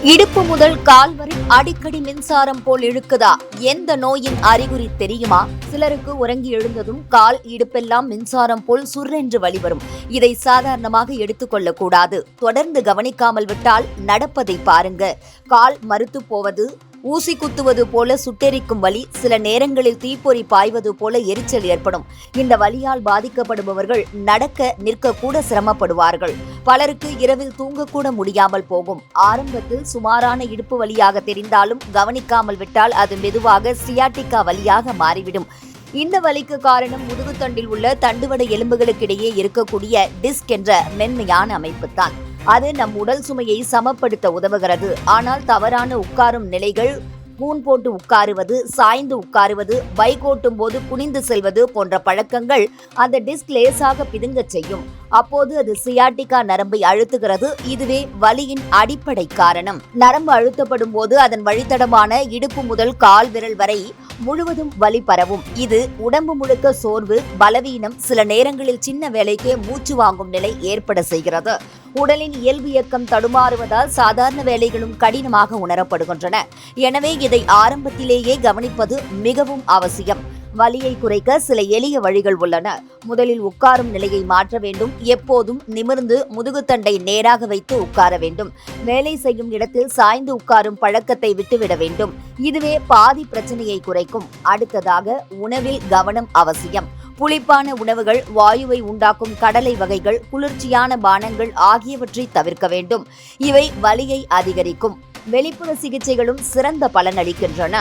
இடுப்பு முதல் கால் வரை அடிக்கடி மின்சாரம் போல் இழுக்குதா? எந்த நோயின் அறிகுறி தெரியுமா? சிலருக்கு உறங்கி எழுந்ததும் கால் இடுப்பெல்லாம் மின்சாரம் போல் சுர்ரென்று வழிவரும். இதை சாதாரணமாக எடுத்துக்கொள்ளக் கூடாது. தொடர்ந்து கவனிக்காமல் விட்டால் நடப்பதை பாருங்க. கால் மறுத்து போவது, ஊசி குத்துவது போல சுட்டெரிக்கும் வலி, சில நேரங்களில் தீப்பொறி பாய்வது போல எரிச்சல் ஏற்படும். இந்த வலியால் பாதிக்கப்படுபவர்கள் நடக்க நிற்க கூட சிரமப்படுவார்கள். பலருக்கு இரவில் தூங்கக்கூட முடியாமல் போகும். ஆரம்பத்தில் சுமாரான இடுப்பு வலியாக தெரிந்தாலும் கவனிக்காமல் விட்டால் அது மெதுவாக சியாட்டிகா வலியாக மாறிவிடும். இந்த வலிக்கு காரணம் முதுகுத்தண்டில் உள்ள தண்டுவட எலும்புகளுக்கிடையே இருக்கக்கூடிய டிஸ்க் என்ற மென்மையான அமைப்புத்தான். அது நம் உடல் சுமையை சமப்படுத்த உதவுகிறது. ஆனால் தவறான உட்காரும் நிலைகள், கூன் போட்டு உட்காருவது, சாய்ந்து உட்காருவது, பைக் ஓட்டும் போது குனிந்து செல்வது போன்ற பழக்கங்கள் அந்த டிஸ்க் லேசாக பிதுங்கச் செய்யும். அப்போது அது சியாட்டிகா நரம்பை அழுத்துகிறது. இதுவே வலியின் அடிப்படை காரணம். நரம்பு அழுத்தப்படும் போது அதன் வழித்தடமான இடுப்பு முதல் கால் விரல் வரை முழுவதும் வலி பரவும். இது உடம்பு முழுக்க சோர்வு, பலவீனம், சில நேரங்களில் சின்ன வேலைக்கே மூச்சு வாங்கும் நிலை ஏற்பட செய்கிறது. உடலின் இயல்பு இயக்கம் தடுமாறுவதால் சாதாரண வேலைகளும் கடினமாக உணரப்படுகின்றன. எனவே இதை ஆரம்பத்திலேயே கவனிப்பது மிகவும் அவசியம். வலியை குறைக்க சில எளிய வழிகள் உள்ளன. முதலில் உட்காரும் நிலையை மாற்ற வேண்டும். எப்போதும் நிமிர்ந்து முதுகுத்தண்டை நேராக வைத்து உட்கார வேண்டும். வேலை செய்யும் இடத்தில் சாய்ந்து உட்காரும் பழக்கத்தை விட்டுவிட வேண்டும். இதுவே பாதி பிரச்சனையை குறைக்கும். அடுத்ததாக உணவில் கவனம் அவசியம். புளிப்பான உணவுகள், வாயுவை உண்டாக்கும் கடலை வகைகள், குளிர்ச்சியான பானங்கள் ஆகியவற்றை தவிர்க்க வேண்டும். இவை வலியை அதிகரிக்கும். வெளிப்புற சிகிச்சைகளும் சிறந்த பலனளிக்கின்றன.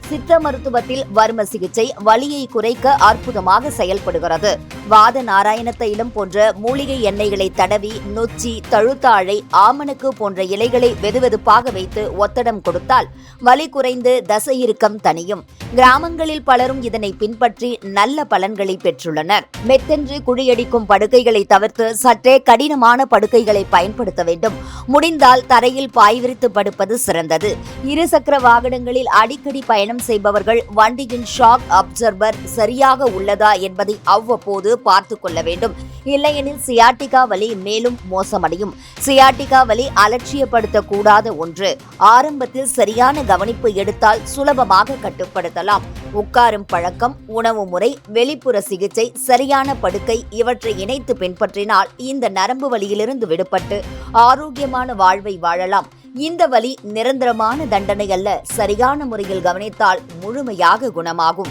சித்த மருத்துவத்தில் வர்ம சிகிச்சை வலியை குறைக்க அற்புதமாக செயல்படுகிறது. வாத நாராயண தைலம் போன்ற மூலிகை எண்ணெய்களை தடவி நொச்சி, தழுத்தாழை, ஆமணக்கு போன்ற இலைகளை வெதுவெதுப்பாக வைத்து ஒத்தடம் கொடுத்தால் வலி குறைந்து தசை இறுக்கம் தணியும். கிராமங்களில் பலரும் இதனை பின்பற்றி நல்ல பலன்களை பெற்றுள்ளனர். மெத்தென்று குழியடிக்கும் படுக்கைகளை தவிர்த்து சற்றே கடினமான படுக்கைகளை பயன்படுத்த வேண்டும். முடிந்தால் தரையில் பாய் விரித்து படுப்பது சிறந்தது. இருசக்கர வாகனங்களில் அடிக்கடி பயணம் செய்பவர்கள் வண்டியின் ஷாக் அப்சர்வர் சரியாக உள்ளதா என்பதை அவ்வப்போது பார்த்து கொள்ள வேண்டும். இல்லையெனில் சியாட்டிகா வலி மேலும் மோசமடையும். சியாட்டிகா வலி அலட்சியப்படுத்தக் கூடாத ஒன்று. ஆரம்பத்தில் சரியான கவனிப்பு எடுத்தால் சுலபமாக கட்டுப்படுத்தலாம். உட்காரும் பழக்கம், உணவு முறை, வெளிப்புற சிகிச்சை, சரியான படுக்கை இவற்றை இணைத்து பின்பற்றினால் இந்த நரம்பு வலியிலிருந்து விடுபட்டு ஆரோக்கியமான வாழ்வை வாழலாம். இந்த வலி நிரந்தரமான தண்டனை அல்ல. சரியான முறையில் கவனித்தால் முழுமையாக குணமாகும்.